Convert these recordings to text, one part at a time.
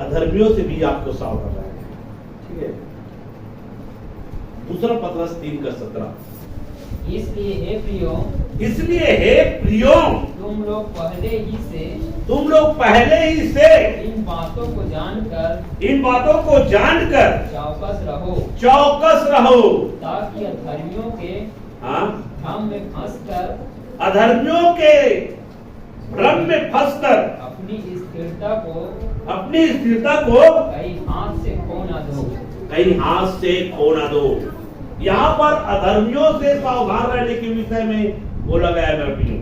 अधर्मियों से भी आपको सावधान रहना है। ठीक है। दूसरा पत्रस 3:17, इसलिए हे प्रियो, तुम लोग पहले ही से इन बातों को जानकर चौकस रहो, ताकि अधर्मियों के भ्रम में फंसकर अपनी स्थिरता को कहीं हाथ से खो ना दो। यहाँ पर अधर्मियों से सावधान रहने के विषय में बोला गया है मेरे प्रियो।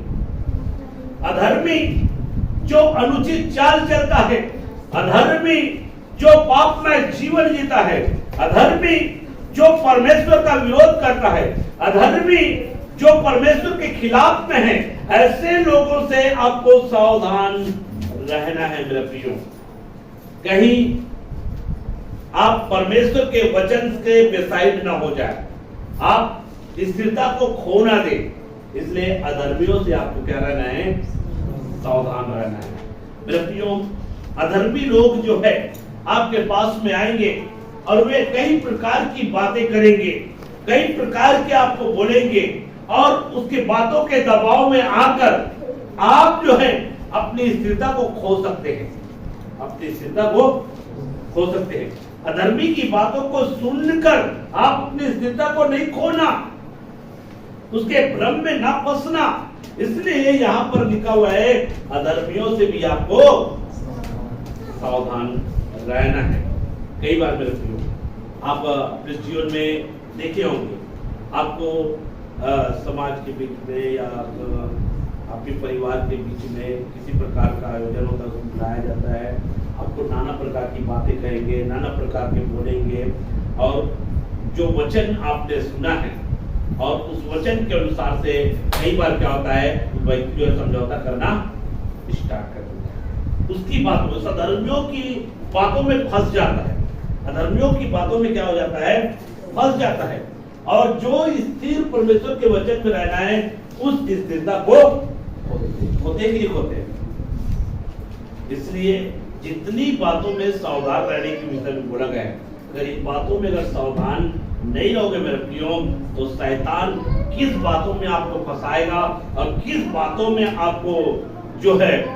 अधर्मी जो अनुचित चाल चलता है, अधर्मी जो पापमय जीवन जीता है, अधर्मी जो परमेश्वर का विरोध करता है, अधर्मी जो परमेश्वर के खिलाफ में है, ऐसे लोगों से आपको सावधान रहना है मेरे प्रियो। कहीं आप परमेश्वर के वचन के बेसाइड ना हो जाए, आप स्थिरता को खो ना दे। इसलिए अधर्मियों से आपको क्या रहना है? सावधान रहना है मेरे प्रियो। अधर्मी लोग जो है आपके पास में आएंगे और वे कई प्रकार की बातें करेंगे, कई प्रकार के आपको बोलेंगे, और उसकी बातों के दबाव में आकर आप जो है अपनी स्थिरता को खो सकते हैं, अपनी स्थिरता को खो सकते हैं। अधर्मी की बातों को सुनकर आप अपनी स्थिरता को नहीं खोना, उसके भ्रम में ना फंसना। इसलिए यहाँ पर लिखा हुआ है अधर्मियों से भी आपको सावधान रहना है। कई बार मेरे प्रियो आप अपने जीवन में देखे होंगे, आपको समाज के बीच में या आपके परिवार के बीच में किसी प्रकार का आयोजन होता है, उसको बुलाया जाता है, आपको नाना प्रकार की बातें कहेंगे, नाना प्रकार के बोलेंगे, और जो वचन आपने सुना है और उस वचन के अनुसार से कई बार क्या होता है, व्यक्ति जो समझौता करना स्टार्ट कर देता है। उसकी बातों में, अधर्मियों की बातों में फंस जाता है, अधर्मियों की बातों में क्या हो जाता है? फंस जाता है। और जो स्थिर परमेश्वर के वचन में रहना है, उस स्थिरता को होते ही होते हैं। इसलिए जितनी बातों में सावधान रहने के विषय में बोला गया है, अगर इन बातों में अगर सावधान नहीं रहोगे मेरे प्रियो, तो शैतान किस बातों में आपको फंसाएगा और किस बातों में आपको जो है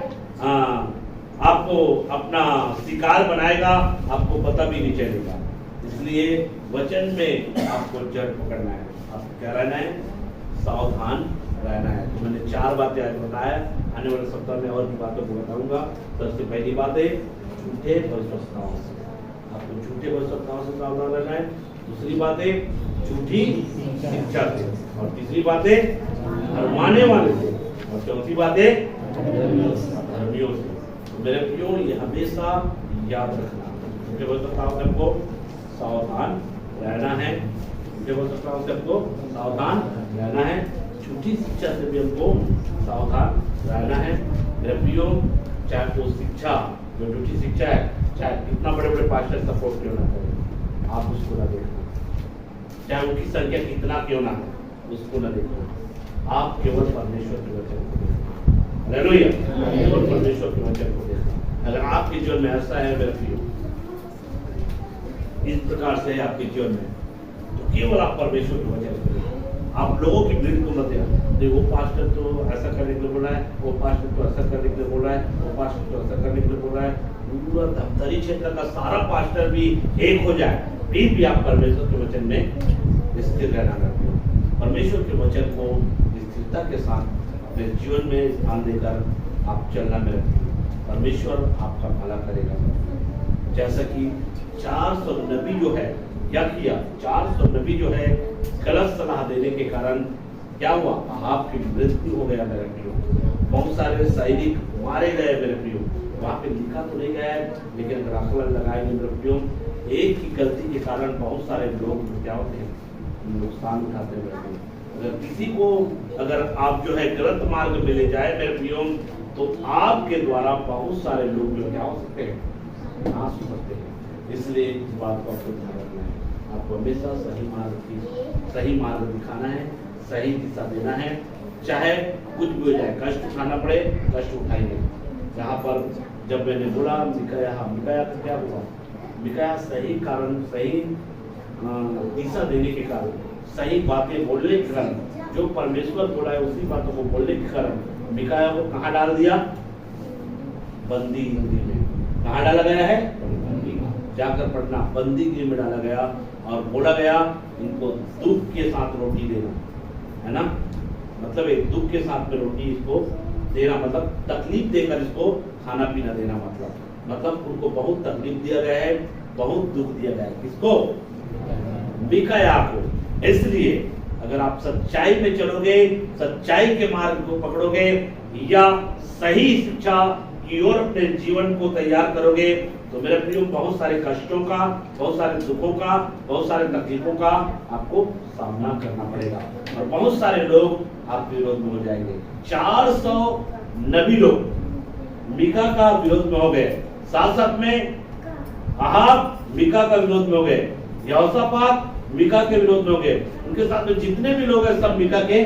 आपको अपना शिकार बनाएगा, आपको पता भी नहीं चलेगा। इसलिए वचन में आपको जड़ पकड़ना है, आपको क्या रहना है? सावधान रहना है। तो मैंने 4 बातें आज बताया, आने वाले सप्ताह में और भी बातों को बताऊंगा। सबसे पहली बात है झूठे भविष्यवक्ताओं से, आपको झूठे भविष्यवक्ताओं से सावधान रहना है। दूसरी बात है झूठी शिक्षा से, और तीसरी बात है हरमाने वाले से, और चौथी बात है धर्मियों से। तो मेरे प्रियो ये हमेशा याद रखना, झूठे भविष्यवक्ताओं से हमको सावधान रहना है, झूठे भविष्यवक्ताओं से हमको सावधान रहना है, झूठी शिक्षा से भी हमको सावधान रहना है मेरे प्रियो। चाहे वो शिक्षा, जो झूठी शिक्षा है, चाहे कितना बड़े बड़े पास्टर सपोर्ट क्यों ना करें, आप उसको ना देखना, चाहे उनकी संख्या कितना क्यों ना हो, उसको ना देखना। आप केवल परमेश्वर के वचन को देखना, हालेलुया, केवल परमेश्वर के वचन को देखना। अगर आपके जीवन में ऐसा है मेरे प्रियो, इस प्रकार से आपके जीवन में, तो केवल आप परमेश्वर के वचन को देखना। आप लोगों की भीड़ को मत देना, वो पास्टर तो ऐसा करने के लिए बोला है, वो पास्टर तो ऐसा करने के लिए बोला है, वो पास्टर तो ऐसा करने के लिए बोला है। पूरा धमतरी क्षेत्र का सारा पास्टर भी एक हो जाए, फिर भी आप परमेश्वर के वचन में स्थिर रहना करते हो। परमेश्वर के वचन को स्थिरता के साथ अपने जीवन में स्थान देकर आप चलना में रखिए, परमेश्वर आपका भला करेगा। जैसा कि 400 नबी जो है क्या किया, 400 नबी जो है गलत सलाह देने के कारण क्या हुआ, आपकी मृत्यु हो गया मेरे प्रियो। बहुत सारे सैनिक मारे गए मेरे प्रियो। वहां पे लिखा तो नहीं गया है, लेकिन अगर आकलन लगाएंगे मेरे प्रियो, एक की गलती के कारण बहुत सारे लोग क्या होते हैं, नुकसान उठाते हैं मेरे प्रियो। अगर किसी को अगर आप जो है गलत मार्ग में ले जाए मेरे प्रियो, तो आपके द्वारा बहुत सारे लोग जो क्या हो सकते हैं, नाश हो सकते हैं। इसलिए इस बात को आपको ध्यान रखना है, आपको हमेशा सही मार्ग दिखाना है, सही दिशा देना है। चाहे कुछ भी हो जाए, कष्ट उठाना पड़े, कष्ट उठाएंगे। जब मैंने बोला मिकाया का क्या हुआ? मिकाया सही कारण, सही दिशा देने के कारण, सही बातें बोलने के कारण, जो परमेश्वर बोला है उसी बातों को बोलने के कारण मिकाया को कहाँ डाल दिया? बंदी गृह में। कहाँ डाला गया है? जाकर पढ़ना, बंदी गृह में डाला गया और बोला गया इनको दुख के साथ रोटी देना, है ना? मतलब एक दुख के साथ में रोटी इसको देना, मतलब तकलीफ देकर इसको खाना पीना देना, मतलब उनको बहुत तकलीफ दिया गया है, बहुत दुख दिया गया है। किसको? मिकाया को। इसलिए अगर आप सच्चाई में चलोगे, सच्चाई के मार्ग को पकड़ोगे या सही शिक्षा की ओर अपने जीवन को तैयार करोगे तो मेरे प्रियो बहुत सारे कष्टों का, बहुत सारे दुखों का, बहुत सारे तकलीफों का आपको सामना करना पड़ेगा और बहुत सारे लोग आपके विरोध में हो जाएंगे। 400 नबी लोग मीका का विरोध में हो गए, शासक में अहाब मीका का विरोध में हो गए, यहोशापात मीका के विरोध में हो गए, उनके साथ में जितने भी लोग हैं सब मीका के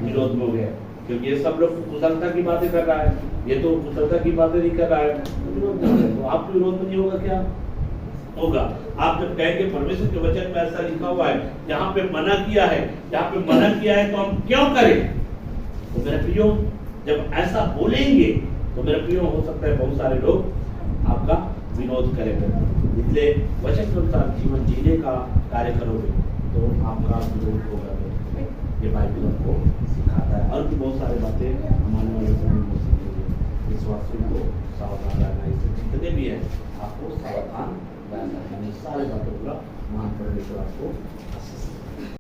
विरोध में हो गए, क्योंकि ये सब लोग कुशलता की बातें कर रहा है, ये तो कुशलता की बातें नहीं कर रहा है, तो आप विरोध में नहीं होगा क्या? होगा। आप जब कहेंगे परमेश्वर के वचन में ऐसा लिखा हुआ है, यहाँ पे मना किया है, यहाँ पे मना किया है तो हम क्यों करें? तो मेरे प्रियो जब ऐसा बोलेंगे तो मेरे प्रियो हो सकता है बहुत सारे लोग आपका विरोध करेंगे, इसलिए वचन के अनुसार जीवन जीने का कार्य करोगे तो आपका विरोध होगा। ये बाइबल आपको सिखाता है और भी बहुत सारी बातें हमारे वाले विश्वासियों को सावधान रहना है, इससे जितने भी है आपको सावधान रहना है, सारे बातों का महान परमेश्वर आपको